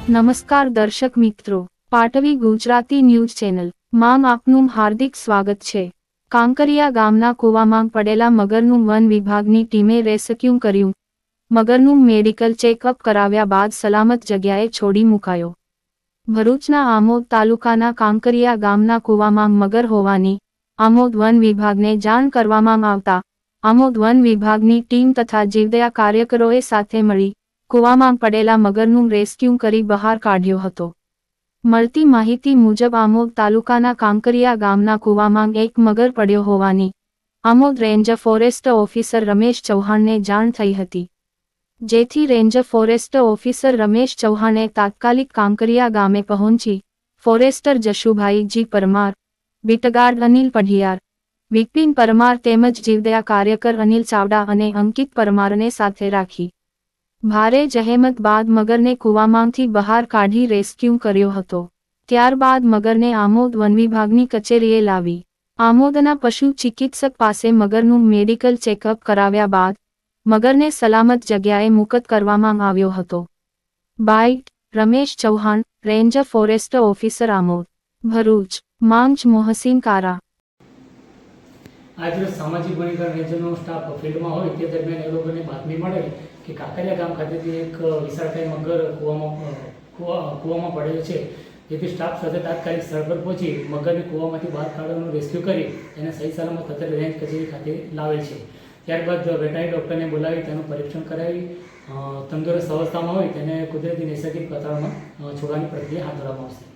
નમસ્કાર દર્શક મિત્રો, પાટવી ગુજરાતી ન્યૂઝ ચેનલ માં આપનું હાર્દિક સ્વાગત છે। કાંકરિયા ગામના કૂવામાં પડેલા મગરનું વન વિભાગની ટીમે રેસ્ક્યુ કર્યું। મગરનું મેડિકલ ચેકઅપ કરાવ્યા બાદ સલામત જગ્યાએ છોડી મુકાયો। ભરૂચના આમોદ તાલુકાના કાંકરિયા ગામના કૂવામાં મગર હોવાની આમોદ વન વિભાગને જાણ કરવામાં આવતા આમોદ વન વિભાગની ટીમ તથા જીવદયા કાર્યકરોએ સાથે મળી કૂવામાં પડેલા મગરનું રેસ્ક્યુ કરી બહાર કાઢ્યો હતો। મળતી માહિતી મુજબ આમોદ તાલુકાના કાંકરિયા ગામના કૂવામાં એક મગર પડ્યો હોવાની Amod range forest officer Ramesh ચૌહાણને જાણ થઈ હતી, જેથી રેન્જ ફોરેસ્ટ ઓફિસર રમેશ ચૌહાણે તાત્કાલિક કાંકરિયા ગામે પહોંચી ફોરેસ્ટર જશુભાઈ જી પરમાર, બીટગાર્ડ અનિલ પઢિયાર, વિપિન પરમાર તેમજ જીવદયા કાર્યકર અનિલ ચાવડા અને અંકિત પરમારને સાથે રાખી ભારે જહેમત બાદ મગરને કૂવામાંથી બહાર કાઢી રેસ્ક્યુ કર્યો હતો। ત્યારબાદ મગરને આમોદ વન વિભાગની કચેરીએ લાવી આમોદના પશુ ચિકિત્સક પાસે મગરનું મેડિકલ ચેકઅપ કરાવ્યા બાદ મગરને સલામત જગ્યાએ મુક્ત કરવામાં આવ્યો હતો। Byte Ramesh Chauhan, range forest officer Amod, Bharuch. માંગ મોહસિન કારા। आज सामाजिक वनीकरण रेंजनो स्टाफ फील्डમાં હોય તે દરમિયાન એ લોકોને બાતમી મળેલ કે કાંકરિયા ગામ ખાતેથી એક વિશાળકાય મગર કૂવામાં પડેલો છે, જેથી સ્ટાફ સાથે તાત્કાલિક સ્થળ પર પહોંચી મગરને કૂવામાંથી બહાર કાઢવાનું રેસ્ક્યુ કરી એને સહી સલામત અત્યારે રેન્જ કચેરી ખાતે લાવેલ છે। ત્યારબાદ વેટરનરી ડૉક્ટરને બોલાવી તેનું પરીક્ષણ કરાવી તંદુરસ્ત અવસ્થામાં હોય તેને કુદરતી નૈસર્ગિક વાતાવરણમાં છોડવાની પ્રક્રિયા હાથ ધરવામાં આવશે।